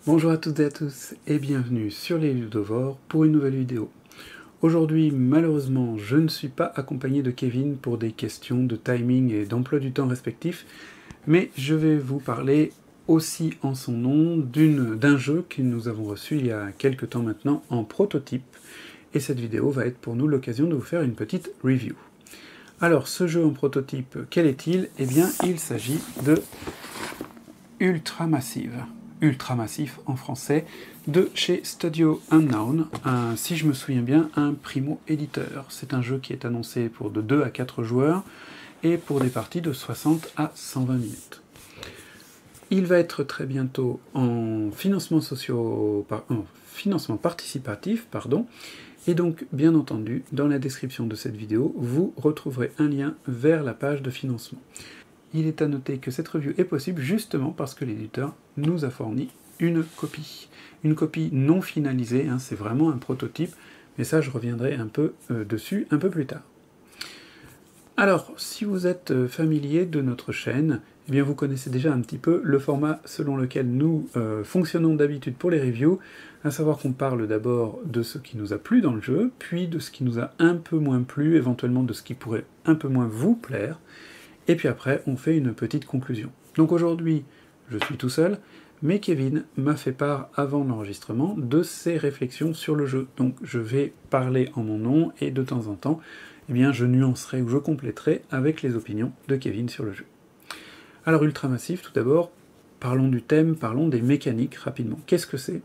Bonjour à toutes et à tous et bienvenue sur les Ludovores pour une nouvelle vidéo. Aujourd'hui, malheureusement, je ne suis pas accompagné de Kevin pour des questions de timing et d'emploi du temps respectifs, mais je vais vous parler aussi en son nom d'un jeu que nous avons reçu il y a quelques temps maintenant en prototype, et cette vidéo va être pour nous l'occasion de vous faire une petite review. Alors, ce jeu en prototype, quel est-il? Eh bien, il s'agit de Ultramassif en français, de chez Studio Unknown, si je me souviens bien, un primo-éditeur. C'est un jeu qui est annoncé pour de 2 à 4 joueurs, et pour des parties de 60 à 120 minutes. Il va être très bientôt en financement participatif, et donc, bien entendu, dans la description de cette vidéo, vous retrouverez un lien vers la page de financement. Il est à noter que cette review est possible justement parce que l'éditeur nous a fourni une copie non finalisée, c'est vraiment un prototype, mais ça je reviendrai un peu dessus un peu plus tard. Alors, si vous êtes familier de notre chaîne, eh bien vous connaissez déjà un petit peu le format selon lequel nous fonctionnons d'habitude pour les reviews, à savoir qu'on parle d'abord de ce qui nous a plu dans le jeu, puis de ce qui nous a un peu moins plu, éventuellement de ce qui pourrait un peu moins vous plaire, et puis après on fait une petite conclusion. Donc aujourd'hui, je suis tout seul, mais Kevin m'a fait part avant l'enregistrement de ses réflexions sur le jeu. Donc je vais parler en mon nom, et de temps en temps, eh bien je nuancerai ou je compléterai avec les opinions de Kevin sur le jeu. Alors Ultramassif, tout d'abord, parlons du thème, parlons des mécaniques rapidement. Qu'est-ce que c'est?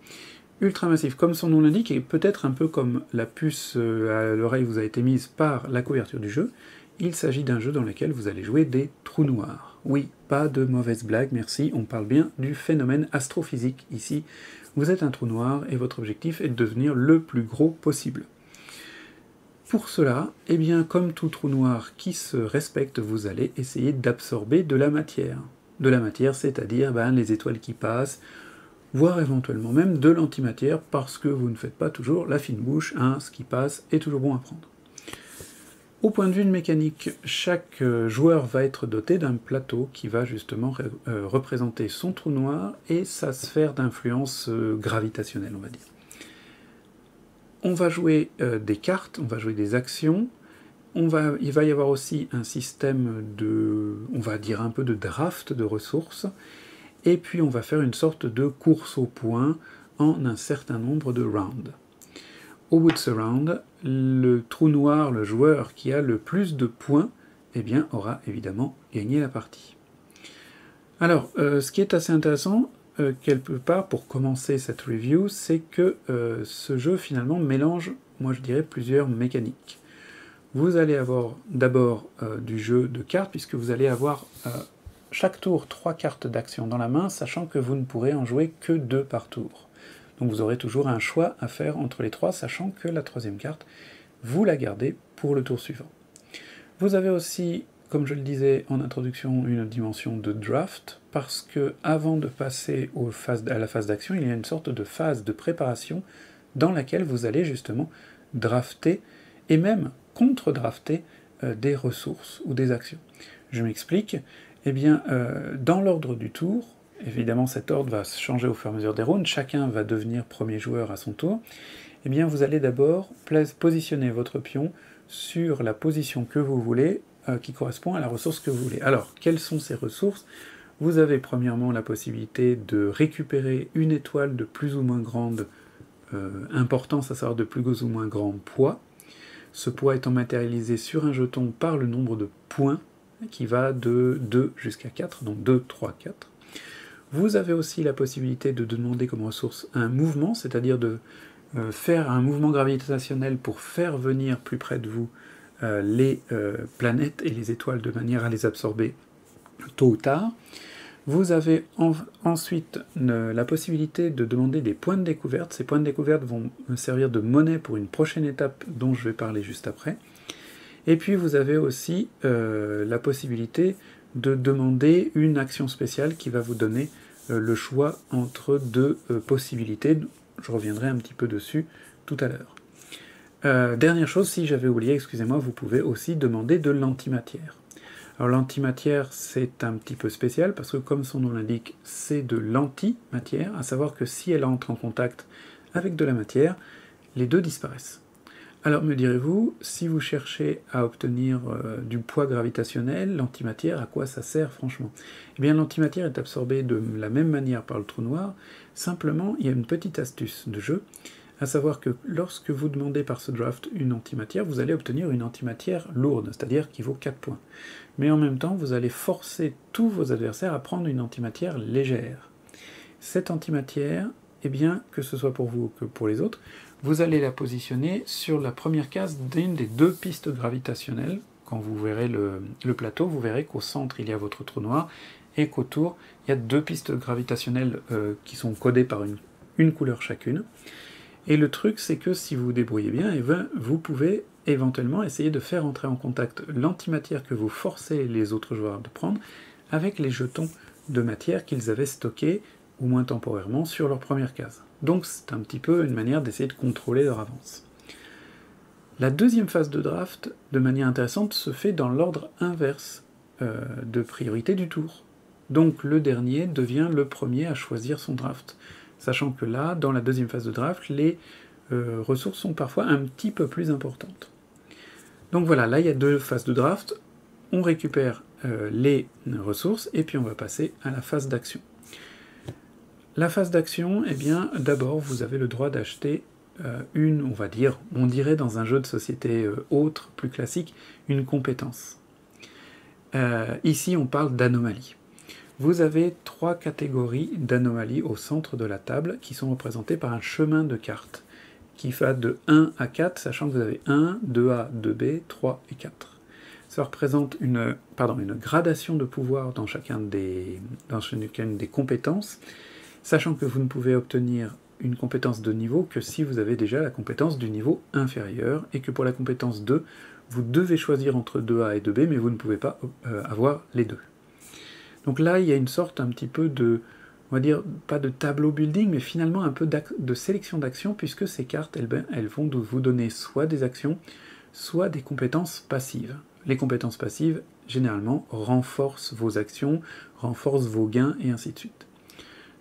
Ultramassif, comme son nom l'indique, et peut-être un peu comme la puce à l'oreille vous a été mise par la couverture du jeu, il s'agit d'un jeu dans lequel vous allez jouer des trous noirs. Oui, pas de mauvaise blague, merci, on parle bien du phénomène astrophysique ici. Vous êtes un trou noir et votre objectif est de devenir le plus gros possible. Pour cela, eh bien, comme tout trou noir qui se respecte, vous allez essayer d'absorber de la matière. De la matière, c'est-à-dire les étoiles qui passent, voire éventuellement même de l'antimatière, parce que vous ne faites pas toujours la fine bouche, ce qui passe est toujours bon à prendre. Au point de vue de mécanique, chaque joueur va être doté d'un plateau qui va justement représenter son trou noir et sa sphère d'influence gravitationnelle, on va dire. On va jouer des cartes, on va jouer des actions, il va y avoir aussi un système de, on va dire un peu de draft de ressources, et puis on va faire une sorte de course au point en un certain nombre de rounds. Au bout de ce round, le trou noir, le joueur qui a le plus de points, eh bien, aura évidemment gagné la partie. Alors, ce qui est assez intéressant, quelque part, pour commencer cette review, c'est que ce jeu, finalement, mélange, moi je dirais, plusieurs mécaniques. Vous allez avoir d'abord du jeu de cartes, puisque vous allez avoir chaque tour 3 cartes d'action dans la main, sachant que vous ne pourrez en jouer que 2 par tour. Donc vous aurez toujours un choix à faire entre les 3, sachant que la 3e carte, vous la gardez pour le tour suivant. Vous avez aussi, comme je le disais en introduction, une dimension de draft, parce que avant de passer à la phase d'action, il y a une sorte de phase de préparation dans laquelle vous allez justement drafter, et même contre-drafter des ressources ou des actions. Je m'explique. Eh bien, dans l'ordre du tour, évidemment cet ordre va changer au fur et à mesure des rounds, chacun va devenir premier joueur à son tour, eh bien vous allez d'abord positionner votre pion sur la position que vous voulez, qui correspond à la ressource que vous voulez. Alors, quelles sont ces ressources? Vous avez premièrement la possibilité de récupérer une étoile de plus ou moins grande importance, à savoir de plus ou moins grand poids, ce poids étant matérialisé sur un jeton par le nombre de points, qui va de 2 jusqu'à 4, donc 2, 3, 4. Vous avez aussi la possibilité de demander comme ressource un mouvement, c'est-à-dire de faire un mouvement gravitationnel pour faire venir plus près de vous les planètes et les étoiles de manière à les absorber tôt ou tard. Vous avez ensuite la possibilité de demander des points de découverte. Ces points de découverte vont servir de monnaie pour une prochaine étape dont je vais parler juste après. Et puis vous avez aussi la possibilité de demander une action spéciale qui va vous donner le choix entre 2 possibilités. Je reviendrai un petit peu dessus tout à l'heure. Dernière chose, si j'avais oublié, excusez-moi, vous pouvez aussi demander de l'antimatière. Alors l'antimatière, c'est un petit peu spécial, parce que comme son nom l'indique, c'est de l'antimatière, à savoir que si elle entre en contact avec de la matière, les deux disparaissent. Alors me direz-vous, si vous cherchez à obtenir du poids gravitationnel, l'antimatière, à quoi ça sert franchement? Eh bien l'antimatière est absorbée de la même manière par le trou noir, simplement il y a une petite astuce de jeu, à savoir que lorsque vous demandez par ce draft une antimatière, vous allez obtenir une antimatière lourde, c'est-à-dire qui vaut 4 points. Mais en même temps, vous allez forcer tous vos adversaires à prendre une antimatière légère. Cette antimatière, eh bien, que ce soit pour vous ou que pour les autres, vous allez la positionner sur la première case d'une des deux pistes gravitationnelles. Quand vous verrez le plateau, vous verrez qu'au centre, il y a votre trou noir, et qu'autour, il y a deux pistes gravitationnelles qui sont codées par une couleur chacune. Et le truc, c'est que si vous vous débrouillez bien, eh bien, vous pouvez éventuellement essayer de faire entrer en contact l'antimatière que vous forcez les autres joueurs de prendre avec les jetons de matière qu'ils avaient stockés, au moins temporairement, sur leur première case. Donc c'est un petit peu une manière d'essayer de contrôler leur avance. La deuxième phase de draft, de manière intéressante, se fait dans l'ordre inverse de priorité du tour. Donc le dernier devient le premier à choisir son draft. Sachant que là, dans la deuxième phase de draft, les ressources sont parfois un petit peu plus importantes. Donc voilà, là il y a deux phases de draft, on récupère les ressources, et puis on va passer à la phase d'action. La phase d'action, eh bien, d'abord vous avez le droit d'acheter on dirait dans un jeu de société autre, plus classique, une compétence. Ici on parle d'anomalie. Vous avez 3 catégories d'anomalies au centre de la table qui sont représentées par un chemin de cartes qui va de 1 à 4, sachant que vous avez 1, 2A, 2B, 3 et 4. Ça représente une gradation de pouvoir dans chacune des compétences, sachant que vous ne pouvez obtenir une compétence de niveau que si vous avez déjà la compétence du niveau inférieur, et que pour la compétence 2, vous devez choisir entre 2A et 2B, mais vous ne pouvez pas avoir les deux. Donc là, il y a une sorte un petit peu de, on va dire, pas de tableau building, mais finalement un peu de sélection d'actions, puisque ces cartes, elles vont vous donner soit des actions, soit des compétences passives. Les compétences passives, généralement, renforcent vos actions, renforcent vos gains, et ainsi de suite.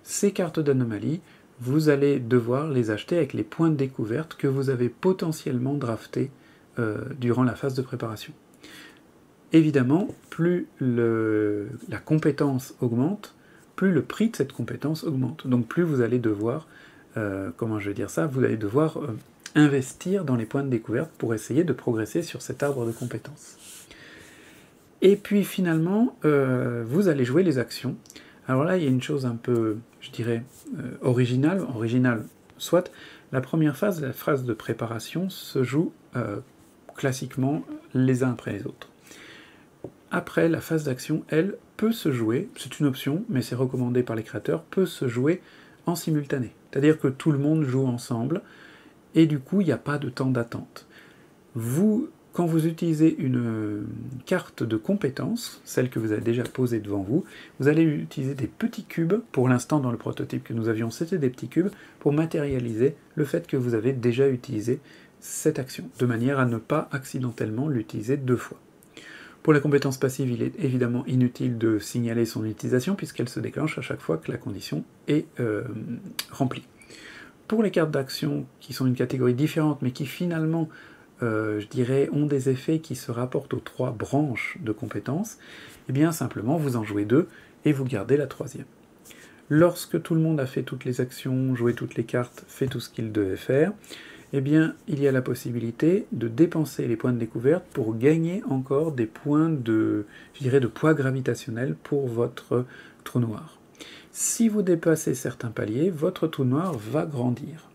Ces cartes d'anomalie, vous allez devoir les acheter avec les points de découverte que vous avez potentiellement draftés durant la phase de préparation. Évidemment, plus la compétence augmente, plus le prix de cette compétence augmente. Donc plus vous allez devoir, vous allez devoir investir dans les points de découverte pour essayer de progresser sur cet arbre de compétences. Et puis finalement, vous allez jouer les actions. Alors là, il y a une chose un peu, je dirais, originale, soit. La première phase, la phase de préparation, se joue classiquement les uns après les autres. Après, la phase d'action, elle, peut se jouer, c'est une option, mais c'est recommandé par les créateurs, peut se jouer en simultané. C'est-à-dire que tout le monde joue ensemble, et du coup, il n'y a pas de temps d'attente. Quand vous utilisez une carte de compétence, celle que vous avez déjà posée devant vous, vous allez utiliser des petits cubes, pour l'instant dans le prototype que nous avions, c'était des petits cubes, pour matérialiser le fait que vous avez déjà utilisé cette action, de manière à ne pas accidentellement l'utiliser 2 fois. Pour la compétence passive, il est évidemment inutile de signaler son utilisation puisqu'elle se déclenche à chaque fois que la condition est remplie. Pour les cartes d'action, qui sont une catégorie différente, mais qui finalement, je dirais, ont des effets qui se rapportent aux 3 branches de compétences, eh bien simplement vous en jouez 2 et vous gardez la 3e. Lorsque tout le monde a fait toutes les actions, joué toutes les cartes, fait tout ce qu'il devait faire, eh bien, il y a la possibilité de dépenser les points de découverte pour gagner encore des points de poids gravitationnel pour votre trou noir. Si vous dépassez certains paliers, votre trou noir va grandir.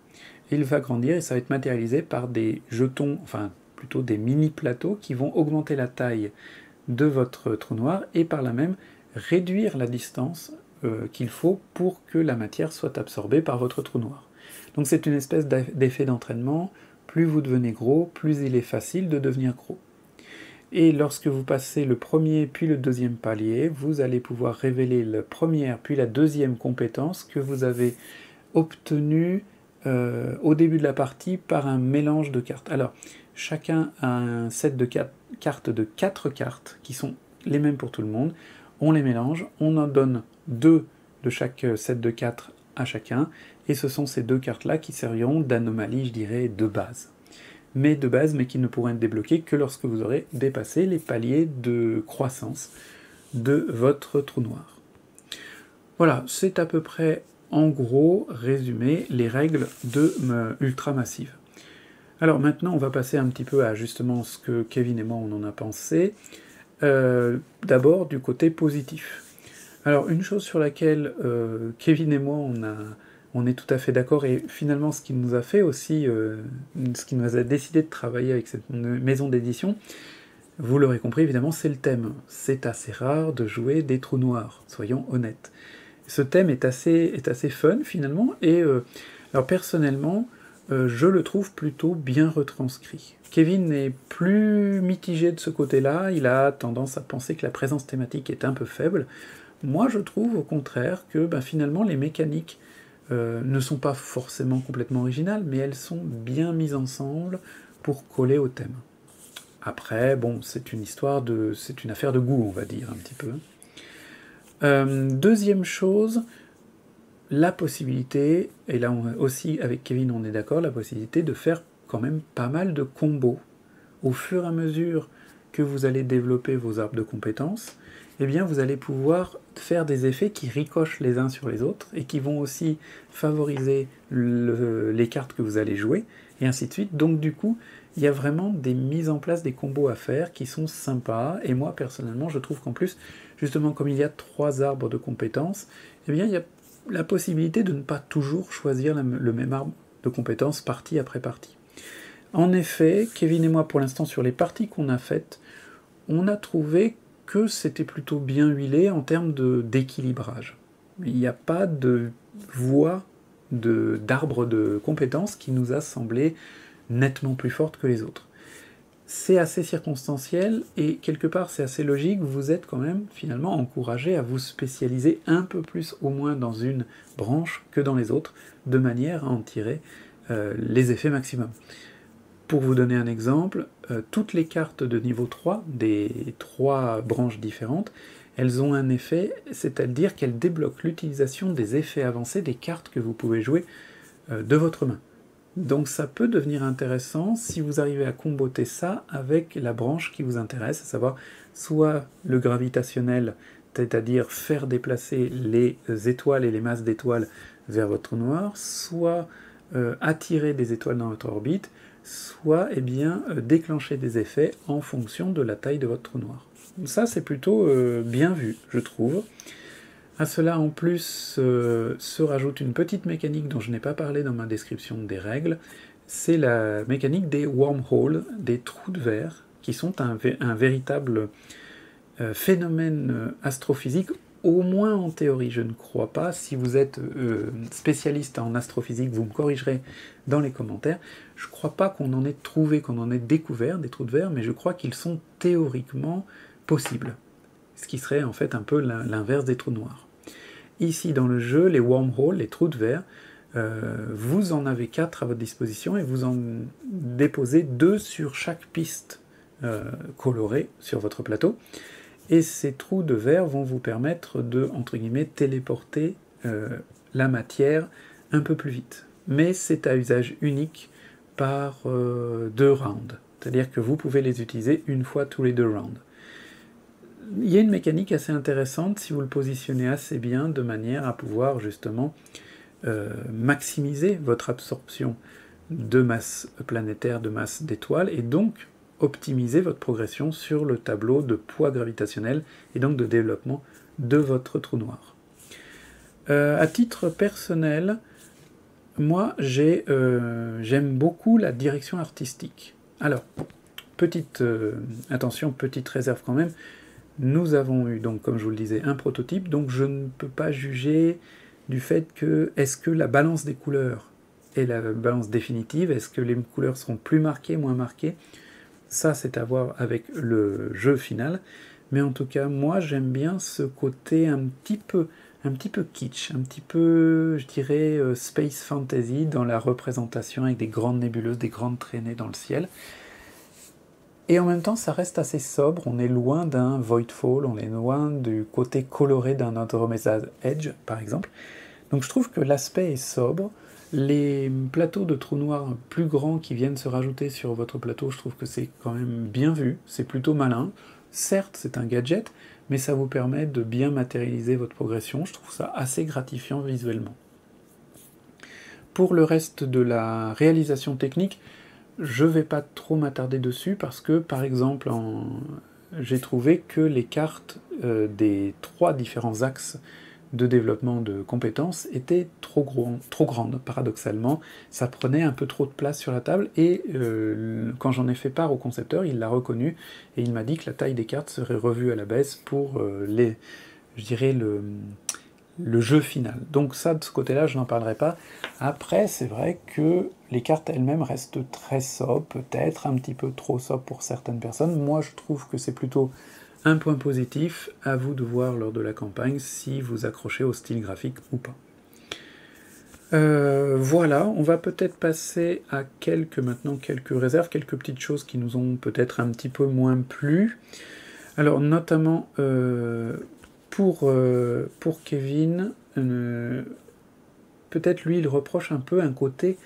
Il va grandir et ça va être matérialisé par des jetons, enfin plutôt des mini-plateaux qui vont augmenter la taille de votre trou noir et par là même réduire la distance qu'il faut pour que la matière soit absorbée par votre trou noir. Donc c'est une espèce d'effet d'entraînement, plus vous devenez gros, plus il est facile de devenir gros. Et lorsque vous passez le premier puis le deuxième palier, vous allez pouvoir révéler la première puis la deuxième compétence que vous avez obtenue au début de la partie par un mélange de cartes. Alors, chacun a un set de cartes de 4 cartes qui sont les mêmes pour tout le monde, on les mélange, on en donne 2 de chaque set de 4 à chacun, et ce sont ces 2 cartes-là qui serviront d'anomalie, je dirais, de base. Mais qui ne pourront être débloquées que lorsque vous aurez dépassé les paliers de croissance de votre trou noir. Voilà, c'est à peu près, en gros, résumé, les règles de Ultra Massive. Alors maintenant, on va passer un petit peu à justement ce que Kevin et moi on en a pensé. D'abord, du côté positif. Alors, une chose sur laquelle Kevin et moi on est tout à fait d'accord, et finalement ce qui nous a fait aussi, ce qui nous a décidé de travailler avec cette maison d'édition, vous l'aurez compris évidemment, c'est le thème. C'est assez rare de jouer des trous noirs, soyons honnêtes. Ce thème est assez fun finalement, et alors personnellement, je le trouve plutôt bien retranscrit. Kevin est plus mitigé de ce côté-là, il a tendance à penser que la présence thématique est un peu faible. Moi je trouve au contraire que finalement les mécaniques ne sont pas forcément complètement originales, mais elles sont bien mises ensemble pour coller au thème. Après, bon, c'est une affaire de goût, on va dire, un petit peu. Deuxième chose, la possibilité, et là aussi avec Kevin on est d'accord, la possibilité de faire quand même pas mal de combos. Au fur et à mesure que vous allez développer vos arbres de compétences, eh bien vous allez pouvoir faire des effets qui ricochent les uns sur les autres, et qui vont aussi favoriser les cartes que vous allez jouer, et ainsi de suite. Donc du coup, il y a vraiment des mises en place, des combos à faire qui sont sympas, et moi personnellement je trouve qu'en plus, justement comme il y a 3 arbres de compétences, eh bien il y a la possibilité de ne pas toujours choisir le même arbre de compétences partie après partie. En effet, Kevin et moi pour l'instant sur les parties qu'on a faites, on a trouvé que c'était plutôt bien huilé en termes d'équilibrage. Il n'y a pas de voie d'arbre de compétences qui nous a semblé nettement plus forte que les autres. C'est assez circonstanciel, et quelque part c'est assez logique, vous êtes quand même finalement encouragé à vous spécialiser un peu plus au moins dans une branche que dans les autres, de manière à en tirer les effets maximum. Pour vous donner un exemple, toutes les cartes de niveau 3, des 3 branches différentes, elles ont un effet, c'est-à-dire qu'elles débloquent l'utilisation des effets avancés des cartes que vous pouvez jouer de votre main. Donc ça peut devenir intéressant si vous arrivez à comboter ça avec la branche qui vous intéresse, à savoir soit le gravitationnel, c'est-à-dire faire déplacer les étoiles et les masses d'étoiles vers votre trou noir, soit attirer des étoiles dans votre orbite, soit déclencher des effets en fonction de la taille de votre trou noir. Ça c'est plutôt bien vu, je trouve. À cela, en plus, se rajoute une petite mécanique dont je n'ai pas parlé dans ma description des règles, c'est la mécanique des wormholes, des trous de verre, qui sont un véritable phénomène astrophysique, au moins en théorie, je ne crois pas. Si vous êtes spécialiste en astrophysique, vous me corrigerez dans les commentaires. Je ne crois pas qu'on en ait trouvé, qu'on en ait découvert des trous de verre, mais je crois qu'ils sont théoriquement possibles. Ce qui serait en fait un peu l'inverse des trous noirs. Ici dans le jeu, les wormholes, les trous de verre, vous en avez 4 à votre disposition, et vous en déposez 2 sur chaque piste colorée sur votre plateau. Et ces trous de verre vont vous permettre de, entre guillemets, téléporter la matière un peu plus vite. Mais c'est à usage unique par 2 rounds. C'est-à-dire que vous pouvez les utiliser une fois tous les 2 rounds. Il y a une mécanique assez intéressante si vous le positionnez assez bien, de manière à pouvoir justement maximiser votre absorption de masse planétaire, de masse d'étoiles, et donc optimiser votre progression sur le tableau de poids gravitationnel et donc de développement de votre trou noir. À titre personnel, moi j'aime beaucoup la direction artistique. Alors, petite attention, petite réserve quand même, nous avons eu, donc, comme je vous le disais, un prototype, donc je ne peux pas juger du fait que, est-ce que la balance des couleurs est la balance définitive, est-ce que les couleurs seront plus marquées, moins marquées, ça c'est à voir avec le jeu final, mais en tout cas, moi j'aime bien ce côté un petit peu kitsch, un petit peu, je dirais, space fantasy dans la représentation, avec des grandes nébuleuses, des grandes traînées dans le ciel. et en même temps ça reste assez sobre, on est loin d'un Voidfall, on est loin du côté coloré d'un Andromeda's Edge par exemple. Donc je trouve que l'aspect est sobre, les plateaux de trous noirs plus grands qui viennent se rajouter sur votre plateau, je trouve que c'est quand même bien vu, c'est plutôt malin. Certes, c'est un gadget, mais ça vous permet de bien matérialiser votre progression, je trouve ça assez gratifiant visuellement. Pour le reste de la réalisation technique, je vais pas trop m'attarder dessus parce que, par exemple, j'ai trouvé que les cartes des 3 différents axes de développement de compétences étaient trop grandes, paradoxalement. Ça prenait un peu trop de place sur la table, et quand j'en ai fait part au concepteur, il l'a reconnu, et il m'a dit que la taille des cartes serait revue à la baisse pour je dirais le jeu final. Donc ça, de ce côté-là, je n'en parlerai pas. Après, c'est vrai que les cartes elles-mêmes restent très sobres, peut-être un petit peu trop sobres pour certaines personnes. Moi, je trouve que c'est plutôt un point positif, à vous de voir lors de la campagne si vous accrochez au style graphique ou pas. Voilà, on va peut-être passer à quelques réserves, quelques petites choses qui nous ont peut-être un petit peu moins plu. Alors notamment pour Kevin, peut-être lui il reproche un peu un côté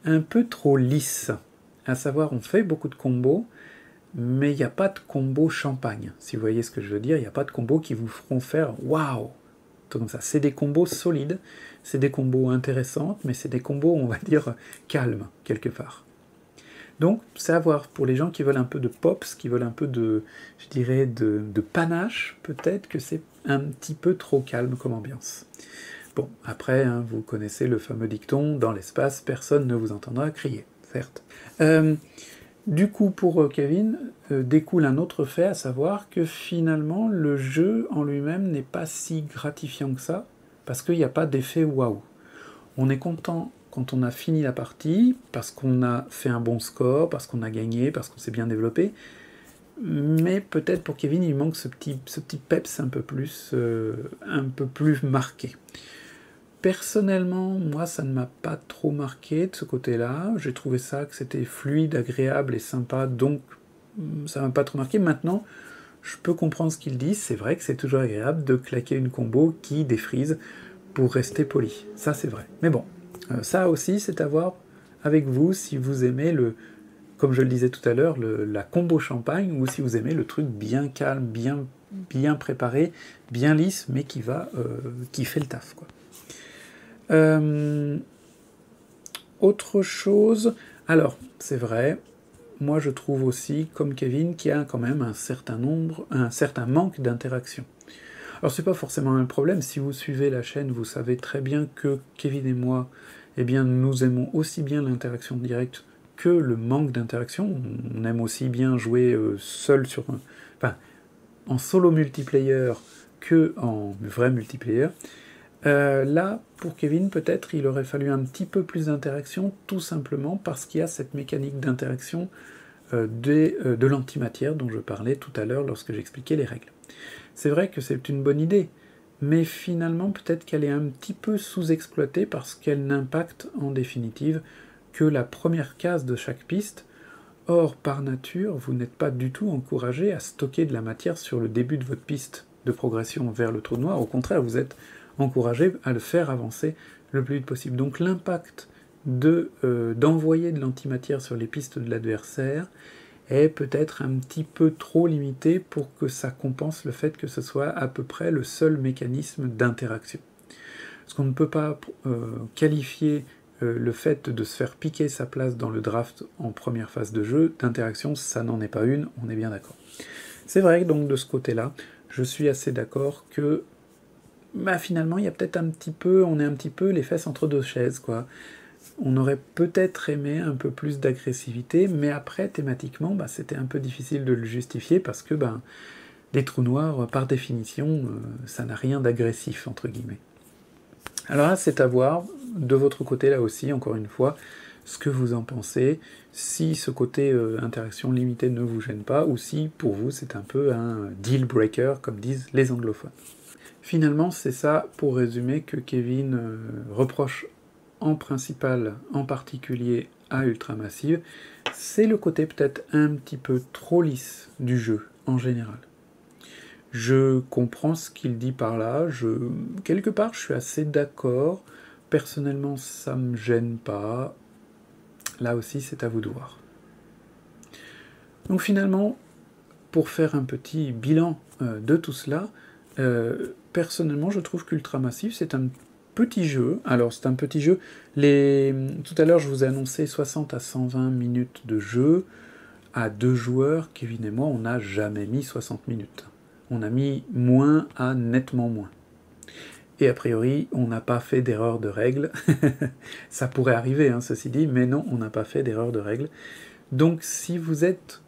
un peu trop lisse, à savoir on fait beaucoup de combos, mais il n'y a pas de combo champagne, si vous voyez ce que je veux dire, il n'y a pas de combos qui vous feront faire waouh, comme ça. C'est des combos solides, c'est des combos intéressants, mais c'est des combos, on va dire, calmes, quelque part. Donc, c'est à voir pour les gens qui veulent un peu de pops, qui veulent un peu de, je dirais, de panache, peut-être que c'est un petit peu trop calme comme ambiance. Bon, après, hein, vous connaissez le fameux dicton, dans l'espace, personne ne vous entendra crier, certes. Du coup, pour Kevin, découle un autre fait, à savoir que finalement, le jeu en lui-même n'est pas si gratifiant que ça, parce qu'il n'y a pas d'effet waouh. On est content quand on a fini la partie, parce qu'on a fait un bon score, parce qu'on a gagné, parce qu'on s'est bien développé, mais peut-être pour Kevin, il manque ce petit peps un peu plus marqué. Personnellement, moi, ça ne m'a pas trop marqué de ce côté-là. J'ai trouvé ça que c'était fluide, agréable et sympa, donc ça m'a pas trop marqué. Maintenant, je peux comprendre ce qu'il dit. C'est vrai que c'est toujours agréable de claquer une combo qui défrise pour rester poli. Ça, c'est vrai. Mais bon, ça aussi, c'est à voir avec vous si vous aimez comme je le disais tout à l'heure, la combo champagne, ou si vous aimez le truc bien calme, bien préparé, bien lisse, mais qui fait le taf, quoi. Autre chose, alors c'est vrai, moi je trouve aussi, comme Kevin, qu'il y a quand même un certain manque d'interaction. Alors c'est pas forcément un problème, si vous suivez la chaîne, vous savez très bien que Kevin et moi, eh bien nous aimons aussi bien l'interaction directe que le manque d'interaction. On aime aussi bien jouer seul en solo multiplayer que en vrai multiplayer. Là, pour Kevin, peut-être, il aurait fallu un petit peu plus d'interaction, tout simplement parce qu'il y a cette mécanique d'interaction de l'antimatière dont je parlais tout à l'heure lorsque j'expliquais les règles. C'est vrai que c'est une bonne idée, mais finalement, peut-être qu'elle est un petit peu sous-exploitée parce qu'elle n'impacte, en définitive, que la première case de chaque piste. Or, par nature, vous n'êtes pas du tout encouragé à stocker de la matière sur le début de votre piste de progression vers le trou noir. Au contraire, vous êtes encouragé à le faire avancer le plus vite possible. Donc l'impact d'envoyer de l'antimatière sur les pistes de l'adversaire est peut-être un petit peu trop limité pour que ça compense le fait que ce soit à peu près le seul mécanisme d'interaction. Parce qu'on ne peut pas qualifier le fait de se faire piquer sa place dans le draft en première phase de jeu d'interaction, ça n'en est pas une, on est bien d'accord. C'est vrai que donc de ce côté-là, je suis assez d'accord que finalement, il y a peut-être on est un petit peu les fesses entre deux chaises, quoi. On aurait peut-être aimé un peu plus d'agressivité, mais après, thématiquement, c'était un peu difficile de le justifier, parce que les trous noirs, par définition, ça n'a rien d'agressif, entre guillemets. Alors là, c'est à voir, de votre côté, là aussi, encore une fois, ce que vous en pensez, si ce côté interaction limitée ne vous gêne pas, ou si, pour vous, c'est un peu un deal breaker, comme disent les anglophones. Finalement, c'est ça, pour résumer, que Kevin reproche en particulier à Ultramassive, c'est le côté peut-être un petit peu trop lisse du jeu, en général. Je comprends ce qu'il dit par là, quelque part je suis assez d'accord, personnellement ça me gêne pas, là aussi c'est à vous de voir. Donc finalement, pour faire un petit bilan de tout cela, personnellement je trouve qu'Ultramassive c'est un petit jeu. Alors c'est un petit jeu, tout à l'heure je vous ai annoncé 60 à 120 minutes de jeu. À 2 joueurs, Kevin et moi on n'a jamais mis 60 minutes. On a mis moins à nettement moins. Et a priori, on n'a pas fait d'erreur de règle. Ça pourrait arriver, hein, ceci dit, mais non, on n'a pas fait d'erreur de règle. Donc si vous êtes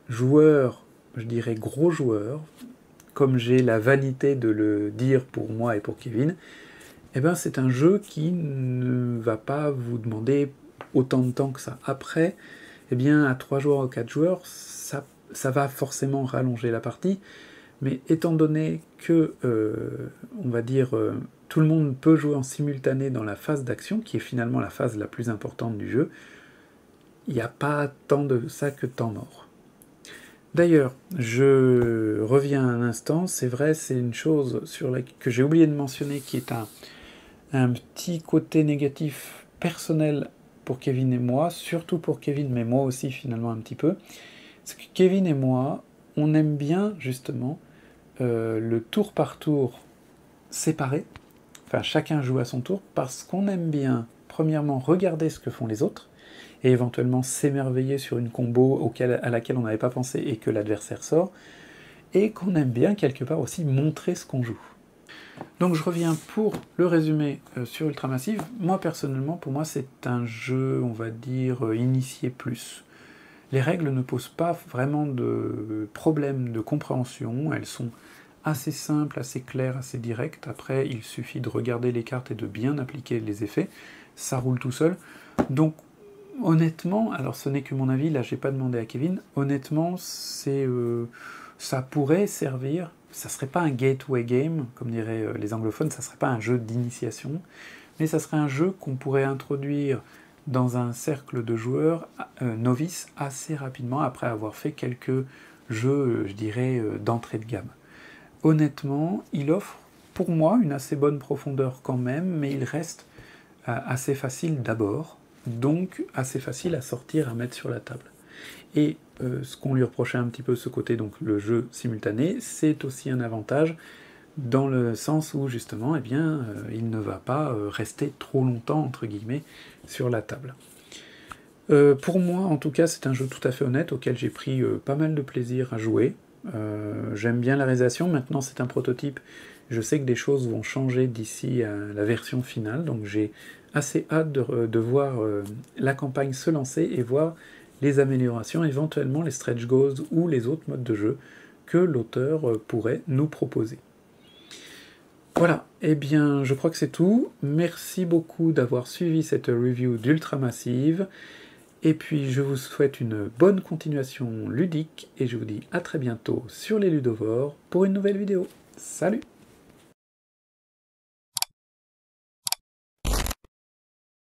joueur, je dirais gros joueur, comme j'ai la vanité de le dire pour moi et pour Kevin, eh ben c'est un jeu qui ne va pas vous demander autant de temps que ça. Après, eh bien à 3 joueurs ou 4 joueurs, ça va forcément rallonger la partie, mais étant donné que, on va dire, tout le monde peut jouer en simultané dans la phase d'action, qui est finalement la phase la plus importante du jeu, il n'y a pas tant de ça que de temps mort. D'ailleurs, je reviens un instant, c'est vrai, c'est une chose que j'ai oublié de mentionner, qui est un petit côté négatif personnel pour Kevin et moi, surtout pour Kevin, mais moi aussi finalement un petit peu, c'est que Kevin et moi, on aime bien justement le tour par tour séparé, enfin chacun joue à son tour, parce qu'on aime bien, premièrement, regarder ce que font les autres, et éventuellement s'émerveiller sur une combo à laquelle on n'avait pas pensé et que l'adversaire sort, et qu'on aime bien quelque part aussi montrer ce qu'on joue. Donc je reviens pour le résumé sur Ultramassive. Moi personnellement, pour moi c'est un jeu, on va dire, initié plus. Les règles ne posent pas vraiment de problème de compréhension, elles sont assez simples, assez claires, assez directes. Après, il suffit de regarder les cartes et de bien appliquer les effets, ça roule tout seul. Donc honnêtement, alors ce n'est que mon avis, là j'ai pas demandé à Kevin, honnêtement ça pourrait servir, ça serait pas un gateway game, comme diraient les anglophones, ça serait pas un jeu d'initiation, mais ça serait un jeu qu'on pourrait introduire dans un cercle de joueurs novices assez rapidement après avoir fait quelques jeux, je dirais, d'entrée de gamme. Honnêtement, il offre pour moi une assez bonne profondeur quand même, mais il reste assez facile d'abord, donc assez facile à sortir, à mettre sur la table. Et ce qu'on lui reprochait un petit peu, ce côté, donc le jeu simultané, c'est aussi un avantage, dans le sens où justement, eh bien, il ne va pas rester trop longtemps, entre guillemets, sur la table. Pour moi, en tout cas, c'est un jeu tout à fait honnête, auquel j'ai pris pas mal de plaisir à jouer. J'aime bien la réalisation, maintenant c'est un prototype, je sais que des choses vont changer d'ici à la version finale, donc j'ai assez hâte de voir la campagne se lancer et voir les améliorations, éventuellement les stretch goals ou les autres modes de jeu que l'auteur pourrait nous proposer. Voilà, et bien je crois que c'est tout. Merci beaucoup d'avoir suivi cette review d'Ultramassive, et puis je vous souhaite une bonne continuation ludique, et je vous dis à très bientôt sur les Ludovores pour une nouvelle vidéo. Salut!